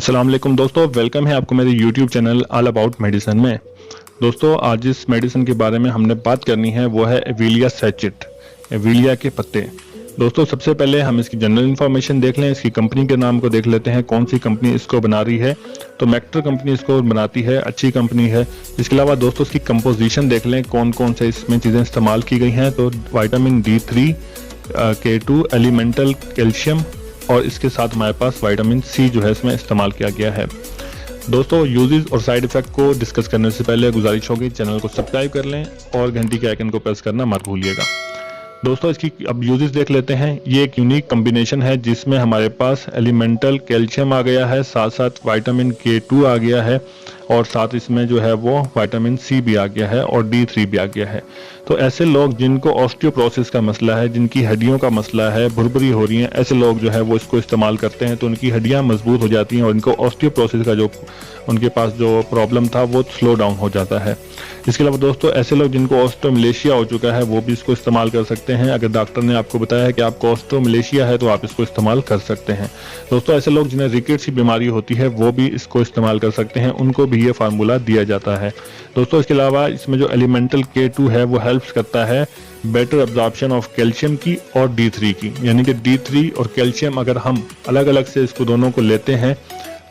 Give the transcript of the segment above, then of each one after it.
अस्सलाम वालेकुम दोस्तों, वेलकम है आपको मेरे YouTube channel all about medicine में। दोस्तों आज जिस मेडिसिन के बारे में हमने बात करनी है वो है एविलिया सैचेट, एविलिया के पत्ते। दोस्तों सबसे पहले हम इसकी जनरल इन्फॉर्मेशन देख लें, इसकी कंपनी के नाम को देख लेते हैं, कौन सी कंपनी इसको बना रही है। तो मैक्टर कंपनी इसको बनाती है, अच्छी कंपनी है। इसके अलावा दोस्तों इसकी कंपोजिशन देख लें, कौन कौन से इसमें चीज़ें इस्तेमाल की गई हैं। तो vitamin D3, K2, elemental calcium और इसके साथ हमारे पास विटामिन C जो है इसमें इस्तेमाल किया गया है। दोस्तों यूजेस और साइड इफेक्ट को डिस्कस करने से पहले गुजारिश होगी चैनल को सब्सक्राइब कर लें और घंटी के आइकन को प्रेस करना मत भूलिएगा। दोस्तों इसकी अब यूजेस देख लेते हैं। ये एक यूनिक कॉम्बिनेशन है जिसमें हमारे पास एलिमेंटल कैल्शियम आ गया है, साथ साथ विटामिन K2 आ गया है और साथ इसमें जो है वो विटामिन C भी आ गया है और D3 भी आ गया है। तो ऐसे लोग जिनको ऑस्टियोपोरोसिस का मसला है, जिनकी हड्डियों का मसला है, भुरभुरी हो रही है, ऐसे लोग जो है वो इसको इस्तेमाल करते हैं तो उनकी हड्डियां मजबूत हो जाती हैं और इनको ऑस्टियोपोरोसिस का जो उनके पास जो प्रॉब्लम था वो स्लो डाउन हो जाता है। इसके अलावा दोस्तों ऐसे लोग जिनको ऑस्टियोमलेशिया हो चुका है वो भी इसको इस्तेमाल कर सकते हैं। अगर डॉक्टर ने आपको बताया है कि आपको ऑस्टियोमलेशिया है तो आप इसको इस्तेमाल कर सकते हैं। दोस्तों ऐसे लोग जिन्हें रिकेट्स की बीमारी होती है वो भी इसको इस्तेमाल कर सकते हैं, उनको भी ये फार्मूला दिया जाता है। दोस्तों इसके अलावा इसमें जो एलिमेंटल K2 है वो हेल्प्स करता है बेटर एब्जॉर्प्शन ऑफ कैल्शियम की और D3 की, यानी कि D3 और कैल्शियम अगर हम अलग अलग से इसको दोनों को लेते हैं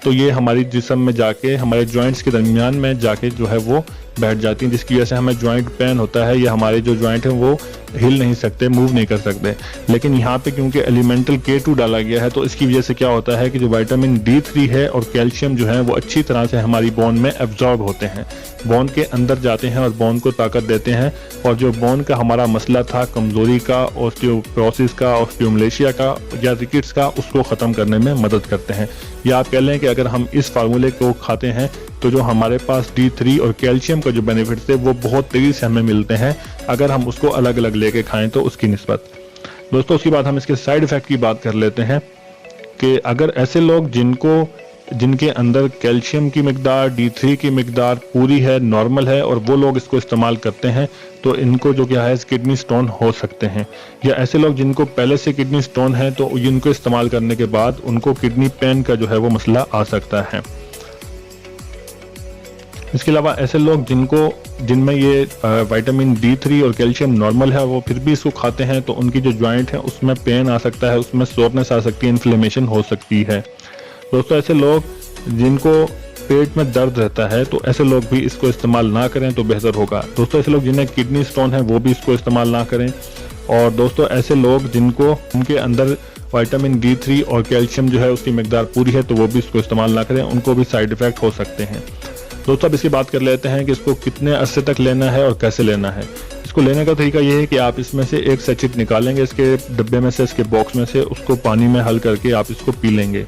तो ये हमारी जिस्म में जाके हमारे जॉइंट्स के दरमियान में जाके जो है वो बैठ जाती हैं, जिसकी वजह से हमें जॉइंट पेन होता है या हमारे जो जॉइंट हैं वो हिल नहीं सकते, मूव नहीं कर सकते। लेकिन यहाँ पे क्योंकि एलिमेंटल K2 डाला गया है तो इसकी वजह से क्या होता है कि जो विटामिन D3 है और कैल्शियम जो है वो अच्छी तरह से हमारी बोन में एब्जॉर्ब होते हैं, बोन के अंदर जाते हैं और बोन को ताकत देते हैं। और जो बोन का हमारा मसला था कमजोरी का, ऑस्टियोपोरोसिस का, ऑस्टियोमलेशिया का या रिकेट्स का, उसको ख़त्म करने में मदद करते हैं। या आप कह लें कि अगर हम इस फार्मूले को खाते हैं तो जो हमारे पास D3 और कैल्शियम का जो बेनिफिट्स है वो बहुत तेज़ी से हमें मिलते हैं अगर हम उसको अलग अलग लेके खाएं तो उसकी निस्बत। दोस्तों उसके बाद हम इसके साइड इफ़ेक्ट की बात कर लेते हैं कि अगर ऐसे लोग जिनके अंदर कैल्शियम की मिकदार, D3 की मिकदार पूरी है, नॉर्मल है और वो लोग इसको इस्तेमाल करते हैं तो इनको जो क्या है किडनी स्टोन हो सकते हैं। या ऐसे लोग जिनको पहले से किडनी स्टोन है तो इनको इस्तेमाल करने के बाद उनको किडनी पेन का जो है वो मसला आ सकता है। इसके अलावा ऐसे लोग जिनमें ये विटामिन D3 और कैल्शियम नॉर्मल है वो फिर भी इसको खाते हैं तो उनकी जो जॉइंट है उसमें पेन आ सकता है, उसमें सोरनेस आ सकती है, इन्फ्लेमेशन हो सकती है। दोस्तों ऐसे लोग जिनको पेट में दर्द रहता है तो ऐसे लोग भी इसको इस्तेमाल ना करें तो बेहतर होगा। दोस्तों ऐसे लोग जिन्हें किडनी स्टोन है वो भी इसको इस्तेमाल ना करें। और दोस्तों ऐसे लोग उनके अंदर विटामिन D3 और कैल्शियम जो है उसकी मिकदार पूरी है तो वो भी इसको इस्तेमाल ना करें, उनको भी साइड इफेक्ट हो सकते हैं। दोस्तों अब इसकी बात कर लेते हैं कि इसको कितने अरसे तक लेना है और कैसे लेना है। इसको लेने का तरीका ये है कि आप इसमें से एक सैचेट निकालेंगे इसके डब्बे में से, इसके बॉक्स में से, उसको पानी में हल करके आप इसको पी लेंगे।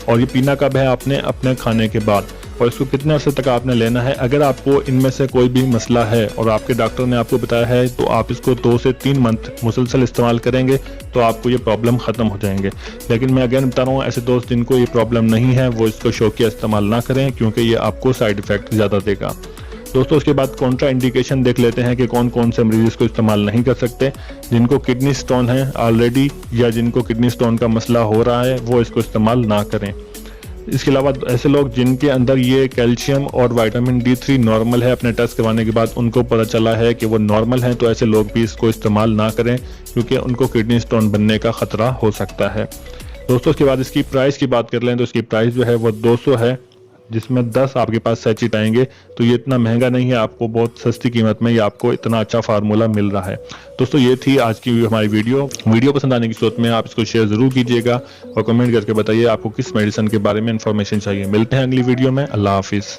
और ये पीना कब है आपने अपने खाने के बाद, और इसको कितने अरसे तक आपने लेना है। अगर आपको इनमें से कोई भी मसला है और आपके डॉक्टर ने आपको बताया है तो आप इसको 2 से 3 मंथ मुसलसल इस्तेमाल करेंगे तो आपको ये प्रॉब्लम ख़त्म हो जाएंगे। लेकिन मैं अगेन बता रहा हूँ ऐसे दोस्त जिनको ये प्रॉब्लम नहीं है वो इसको शौकिया इस्तेमाल ना करें क्योंकि ये आपको साइड इफ़ेक्ट ज़्यादा देगा। दोस्तों उसके बाद कॉन्ट्रा इंडिकेशन देख लेते हैं कि कौन कौन से मरीज इसको इस्तेमाल नहीं कर सकते। जिनको किडनी स्टोन है ऑलरेडी या जिनको किडनी स्टोन का मसला हो रहा है वो इसको इस्तेमाल ना करें। इसके अलावा ऐसे लोग जिनके अंदर ये कैल्शियम और विटामिन D3 नॉर्मल है, अपने टेस्ट करवाने के बाद उनको पता चला है कि वो नॉर्मल हैं तो ऐसे लोग भी इसको इस्तेमाल ना करें क्योंकि उनको किडनी स्टोन बनने का ख़तरा हो सकता है। दोस्तों उसके बाद इसकी प्राइस की बात कर लें तो इसकी प्राइस जो है वो 200 है, जिसमें 10 आपके पास सैचेट आएंगे। तो ये इतना महंगा नहीं है, आपको बहुत सस्ती कीमत में ये आपको इतना अच्छा फार्मूला मिल रहा है। दोस्तों ये थी आज की हमारी वीडियो पसंद आने की सूरत में आप इसको शेयर ज़रूर कीजिएगा और कमेंट करके बताइए आपको किस मेडिसिन के बारे में इंफॉर्मेशन चाहिए। मिलते हैं अगली वीडियो में। अल्लाह हाफिज़।